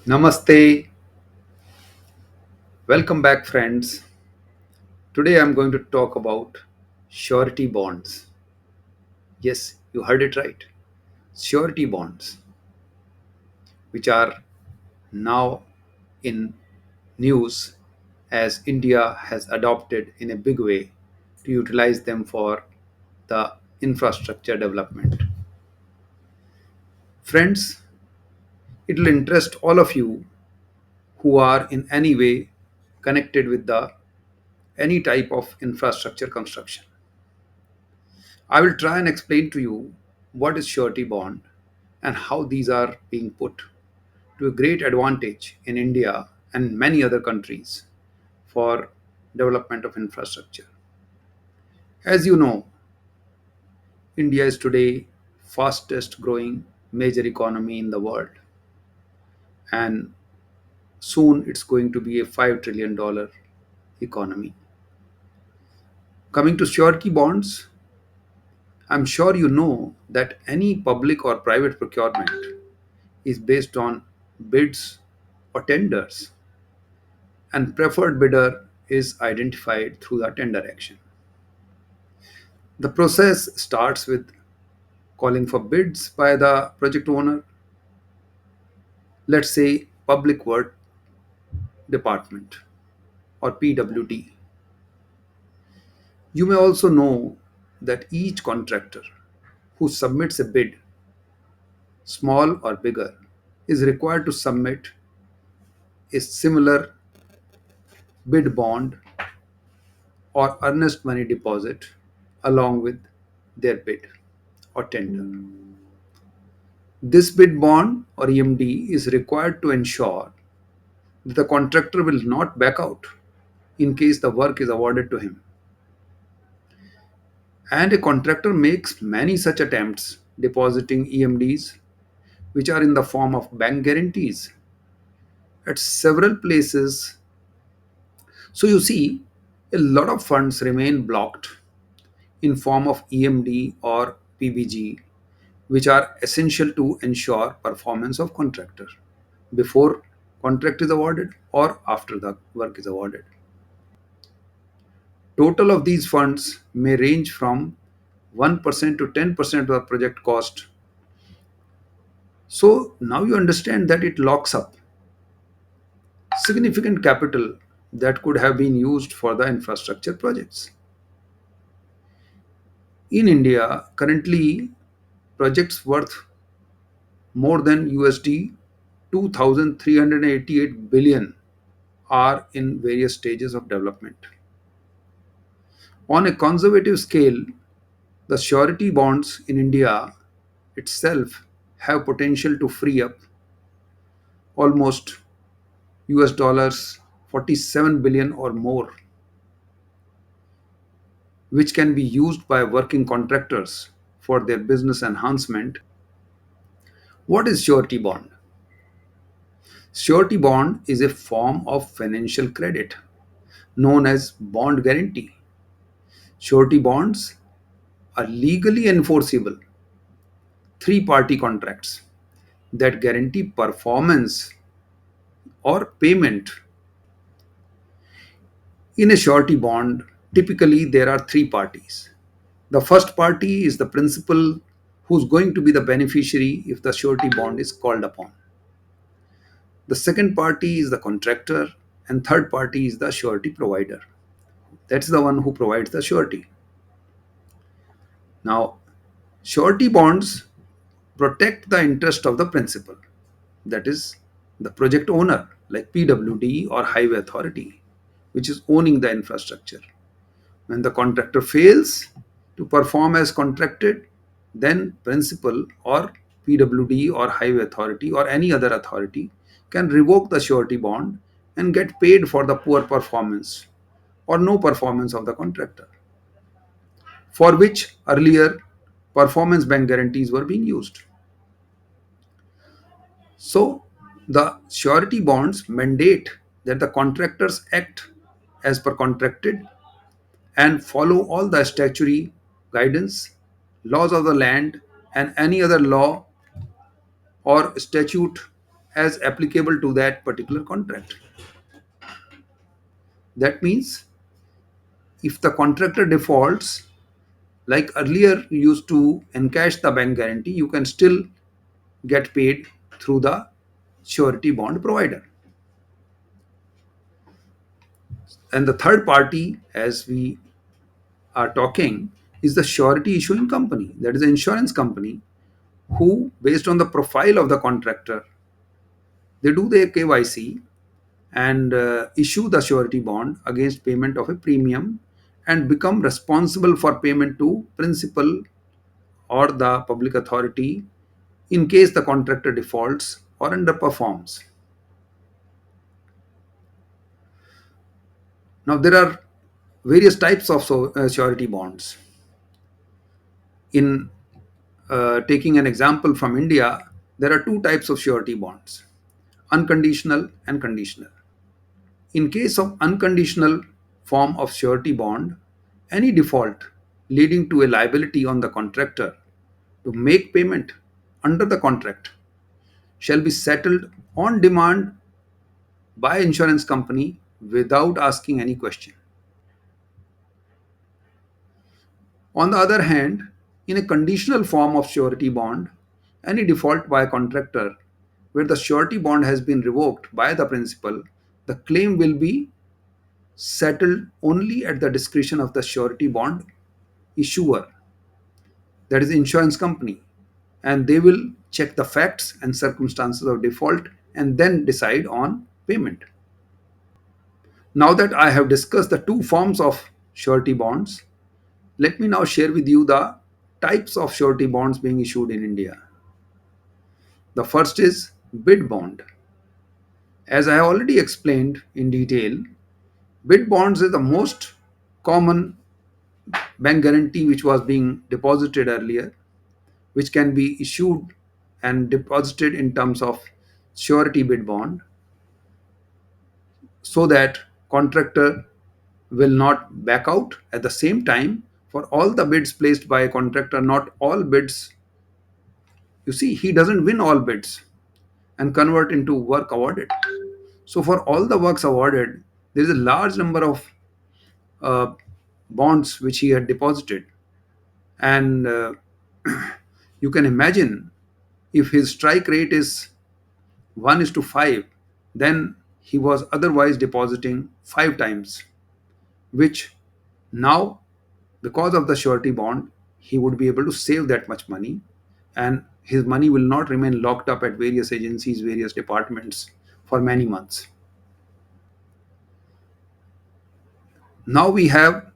Namaste. Welcome back, friends. Today I'm going to talk about surety bonds. Yes, you heard it right. Surety bonds, which are now in news as India has adopted in a big way to utilize them for the infrastructure development. Friends, it will interest all of you who are in any way connected with the any type of infrastructure construction. I will try and explain to you what is surety bond and how these are being put to a great advantage in India and many other countries for development of infrastructure. As you know, India is today fastest growing major economy in the world, and soon it's going to be a $5 trillion economy. Coming to surety bonds, I'm sure you know that any public or private procurement is based on bids or tenders, and preferred bidder is identified through the tender action. The process starts with calling for bids by the project owner, let's say Public Work Department or PWD. You may also know that each contractor who submits a bid, small or bigger, is required to submit a similar bid bond or earnest money deposit along with their bid or tender. This bid bond or EMD is required to ensure that the contractor will not back out in case the work is awarded to him. And a contractor makes many such attempts depositing EMDs, which are in the form of bank guarantees at several places. So you see, a lot of funds remain blocked in form of EMD or PBG, which are essential to ensure performance of contractor before contract is awarded or after the work is awarded. Total of these funds may range from 1% to 10% of the project cost. So now you understand that it locks up significant capital that could have been used for the infrastructure projects. In India, currently projects worth more than USD 2,388 billion are in various stages of development. On a conservative scale, the surety bonds in India itself have potential to free up almost US dollars 47 billion or more, which can be used by working contractors for their business enhancement. What is surety bond? Surety bond is a form of financial credit known as bond guarantee. Surety bonds are legally enforceable three party contracts that guarantee performance or payment. In a surety bond, typically there are three parties. The first party is the principal who's going to be the beneficiary if the surety bond is called upon. The second party is the contractor, and third party is the surety provider. That's the one who provides the surety. Now, surety bonds protect the interest of the principal, that is, the project owner, like PWD or Highway Authority, which is owning the infrastructure. When the contractor fails to perform as contracted, then principal or PWD or Highway Authority or any other authority can revoke the surety bond and get paid for the poor performance or no performance of the contractor, for which earlier performance bank guarantees were being used. So, the surety bonds mandate that the contractors act as per contracted and follow all the statutory guidance, laws of the land, and any other law or statute as applicable to that particular contract. That means if the contractor defaults, like earlier you used to encash the bank guarantee, you can still get paid through the surety bond provider. And the third party, as we are talking, is the surety issuing company, that is, the insurance company, who, based on the profile of the contractor, they do their KYC and issue the surety bond against payment of a premium and become responsible for payment to principal or the public authority in case the contractor defaults or underperforms. Now, there are various types of surety bonds. In taking an example from India, there are two types of surety bonds: unconditional and conditional. In case of unconditional form of surety bond, any default leading to a liability on the contractor to make payment under the contract shall be settled on demand by insurance company without asking any question. On the other hand, in a conditional form of surety bond, any default by a contractor where the surety bond has been revoked by the principal, the claim will be settled only at the discretion of the surety bond issuer, that is, insurance company, and they will check the facts and circumstances of default and then decide on payment. Now that I have discussed the two forms of surety bonds, let me now share with you the types of surety bonds being issued in India. The first is bid bond. As I have already explained in detail, bid bonds is the most common bank guarantee which was being deposited earlier, which can be issued and deposited in terms of surety bid bond, so that contractor will not back out. At the same time, for all the bids placed by a contractor, not all bids, you see, he doesn't win all bids and convert into work awarded. So for all the works awarded, there is a large number of uh, bonds which he had deposited, and you can imagine, if his strike rate is 1 is to 5, then he was otherwise depositing 5 times, which now, because of the surety bond, he would be able to save that much money, and his money will not remain locked up at various agencies, various departments for many months. Now we have,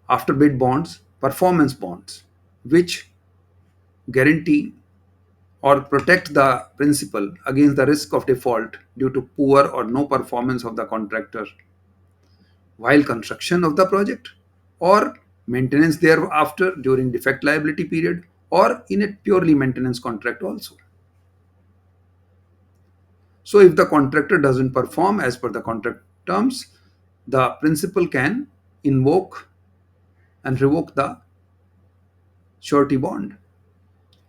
after bid bonds, performance bonds, which guarantee or protect the principal against the risk of default due to poor or no performance of the contractor while construction of the project, or maintenance thereafter during defect liability period, or in a purely maintenance contract also. So if the contractor doesn't perform as per the contract terms, the principal can invoke and revoke the surety bond,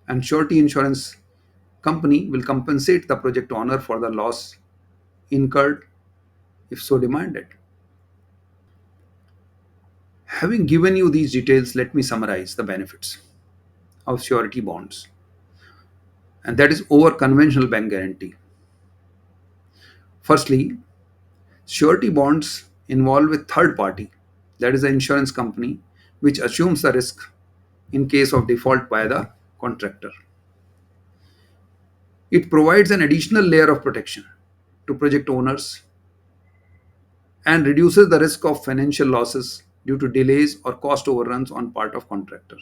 and surety insurance company will compensate the project owner for the loss incurred if so demanded. Having given you these details, let me summarize the benefits of surety bonds, and that is over conventional bank guarantee. Firstly, surety bonds involve a third party, that is, the insurance company, which assumes the risk in case of default by the contractor. It provides an additional layer of protection to project owners and reduces the risk of financial losses due to delays or cost overruns on part of contractor.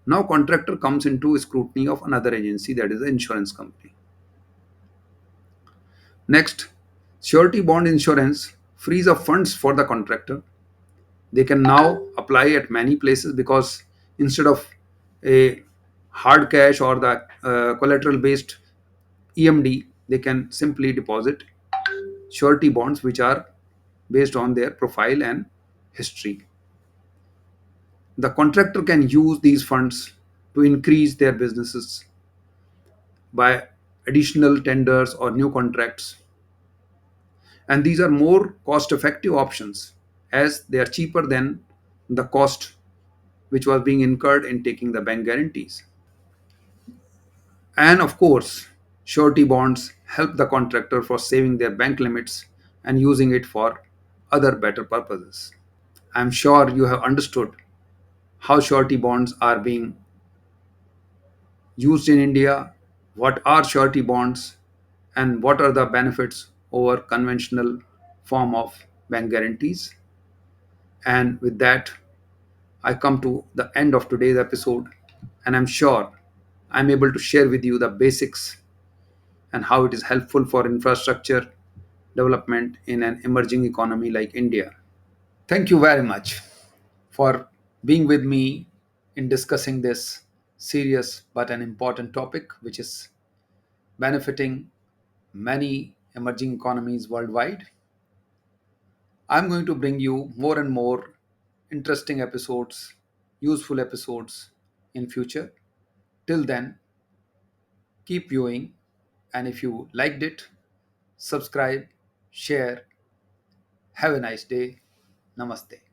Now contractor comes into scrutiny of another agency, that is the insurance company. Next, surety bond insurance frees up funds for the contractor. They can now apply at many places, because instead of a hard cash or the collateral based EMD, they can simply deposit surety bonds which are based on their profile and history. The contractor can use these funds to increase their businesses by additional tenders or new contracts. And these are more cost effective options as they are cheaper than the cost which was being incurred in taking the bank guarantees. And of course, surety bonds help the contractor for saving their bank limits and using it for other better purposes. I'm sure you have understood how surety bonds are being used in India, what are surety bonds, and what are the benefits over conventional form of bank guarantees. And with that, I come to the end of today's episode, and I'm sure I'm able to share with you the basics and how it is helpful for infrastructure development in an emerging economy like India. Thank you very much for being with me in discussing this serious but an important topic, which is benefiting many emerging economies worldwide. I'm going to bring you more and more interesting episodes, useful episodes in future. Till then, keep viewing, and if you liked it, subscribe, share. Have a nice day. Namaste.